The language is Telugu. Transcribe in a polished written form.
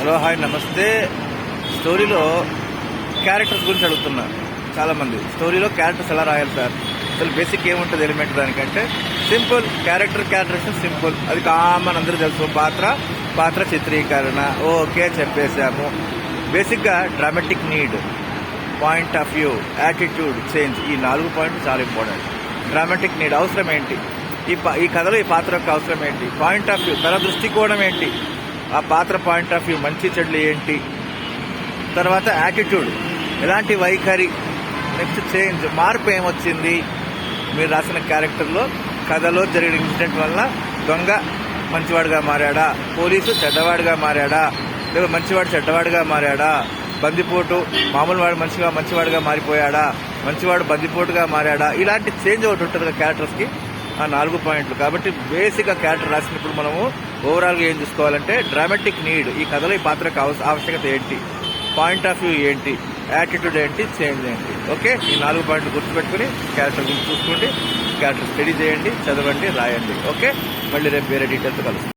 హలో హాయ్ నమస్తే. స్టోరీలో క్యారెక్టర్స్ గురించి అడుగుతున్నా చాలామంది. స్టోరీలో క్యారెక్టర్స్ ఎలా రాయాలి సార్? అసలు బేసిక్ ఏముంటుంది ఎలిమెంట్ దానికంటే సింపుల్ క్యారెక్టరేషన్ సింపుల్, అది కామన్, అందరూ తెలుసు. పాత్ర చిత్రీకరణ ఓకే చెప్పేశాము. బేసిక్గా dramatic need, point of view, attitude change, ఈ 4 పాయింట్లు చాలా ఇంపార్టెంట్. డ్రామాటిక్ నీడ్ అవసరం ఏంటి, ఈ కథలో ఈ పాత్ర యొక్క అవసరం ఏంటి, పాయింట్ ఆఫ్ వ్యూ తన దృష్టికోణం ఏంటి, ఆ పాత్ర పాయింట్ ఆఫ్ వ్యూ మంచి చెడులు ఏంటి, తర్వాత యాటిట్యూడ్ ఎలాంటి వైఖరి, నెక్స్ట్ చేంజ్ మార్పు ఏమొచ్చింది. మీరు రాసిన క్యారెక్టర్లో కథలో జరిగిన ఇన్సిడెంట్ వల్ల దొంగ మంచివాడిగా మారాడా, పోలీసు చెడ్డవాడిగా మారాడా, లేదా మంచివాడు చెడ్డవాడిగా మారాడా, బందిపోటు మామూలు వాడు మంచివాడిగా మారిపోయాడా, మంచివాడు బందిపోటుగా మారాడా, ఇలాంటి చేంజ్ ఒకటి ఉంటుంది కదా క్యారెక్టర్స్కి. ఆ 4 పాయింట్లు. కాబట్టి బేసిక్గా క్యారెక్టర్ రాసినప్పుడు మనము ఓవరాల్గా ఏం చూసుకోవాలంటే డ్రామాటిక్ నీడ్, ఈ కథలో ఈ పాత్రకు ఆవశ్యకత ఏంటి, పాయింట్ ఆఫ్ వ్యూ ఏంటి, యాటిట్యూడ్ ఏంటి, చేంజ్ ఏంటి. ఓకే, ఈ 4 పాయింట్లు గుర్తుపెట్టుకుని క్యారెక్టర్ గురించి చూసుకోండి, క్యారెక్టర్ స్టడీ చేయండి, చదవండి, రాయండి. ఓకే, మళ్ళీ రేపు వేరే డీటెయిల్స్ కలుస్తాం.